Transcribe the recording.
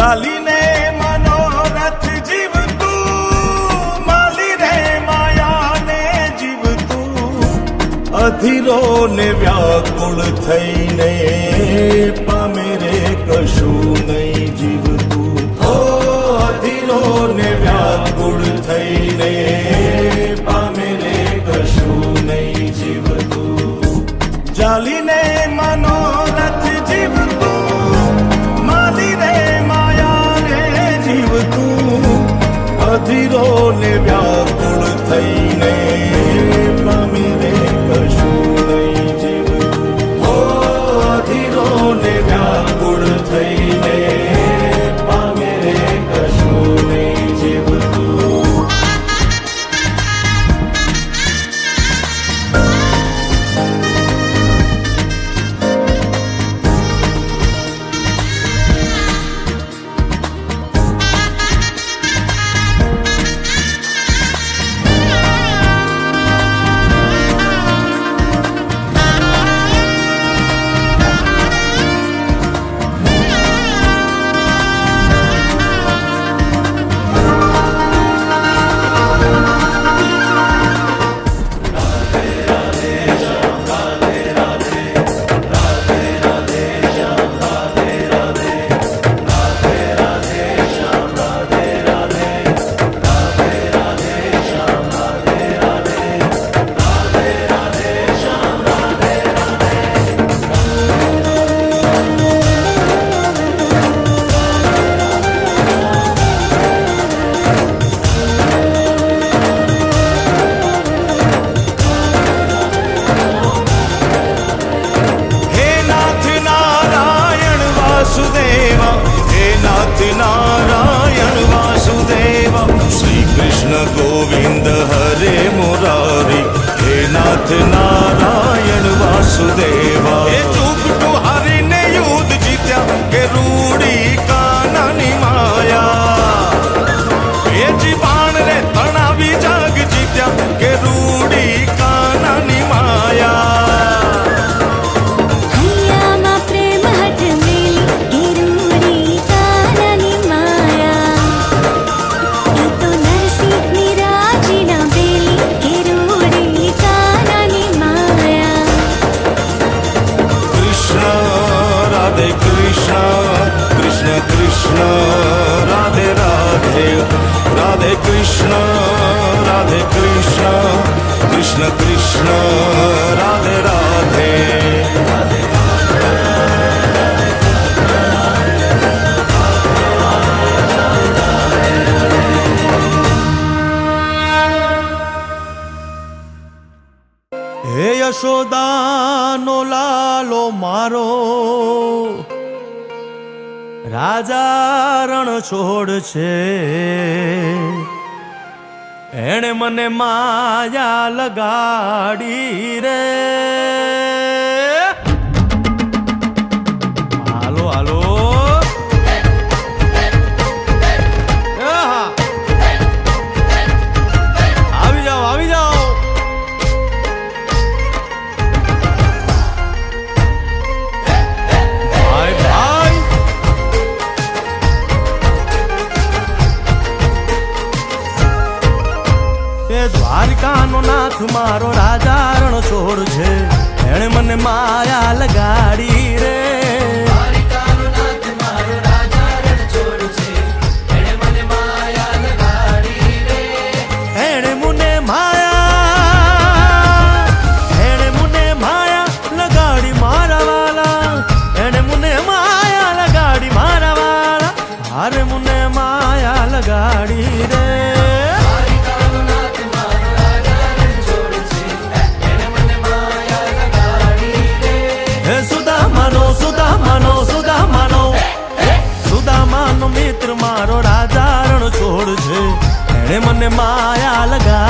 ચાલીને મનોરથ જીવતું, માલી રે માયાને જીવતું, અધીરો ને વ્યાકુળ થઈને પામે રે કશું નહીં જીવતું. ઓ અધીરો ને વ્યાકુળ થઈને પામે રે કશું નહીં જીવતું. ચાલીને મનોરથ જીવતું, માલી રે માયાને જીવતું, અધીરો ને વ્યાકુળ થઈને પામે રે કશું નહીં જીવતું. ઓ અધીરો ને વ્યાકુળ થઈને પામે રે કશું નહીં જીવતું. નારાયણ વાસુદેવ, શ્રી કૃષ્ણ ગોવિંદ હરે મુરારી, હે નાથ નારાયણ વાસુદેવ. એ ચૂપટું હારીને યુદ્ધ જીત્યા કે રૂડી કાનાની માયા, એ જીવાણ રે તણાવી જાગ જીત્યા કે રૂડી કાનાની માયા. કૃષ્ણ કૃષ્ણ રાધે રાધે, રાધે કૃષ્ણ રાધે કૃષ્ણ, કૃષ્ણ કૃષ્ણ રાધે રાધે. હે યશોદાનો લાલો મારો, રાજા રણ છોડ છે, એણે મને માયા લગાડી રે. હાલો હાલો આવી જાઓ આવી જાઓ. દ્વારકાનો નાથ મારો રાજા રણ છોડ છે, એણે મને માયા લગાડી રે. દ્વારકાનો નાથ મારો રાજા રણ છોડ છે, એણે મને માયા લગાડી રે. એણે મને માયા લગાડી મારા વાલા, એણે મને માયા લગાડી મારા વાલા, હારે મને માયા લગાડી રે. સુદામાનો મિત્ર મારો રાજા રણ છોડ છે, એણે મને માયા લગા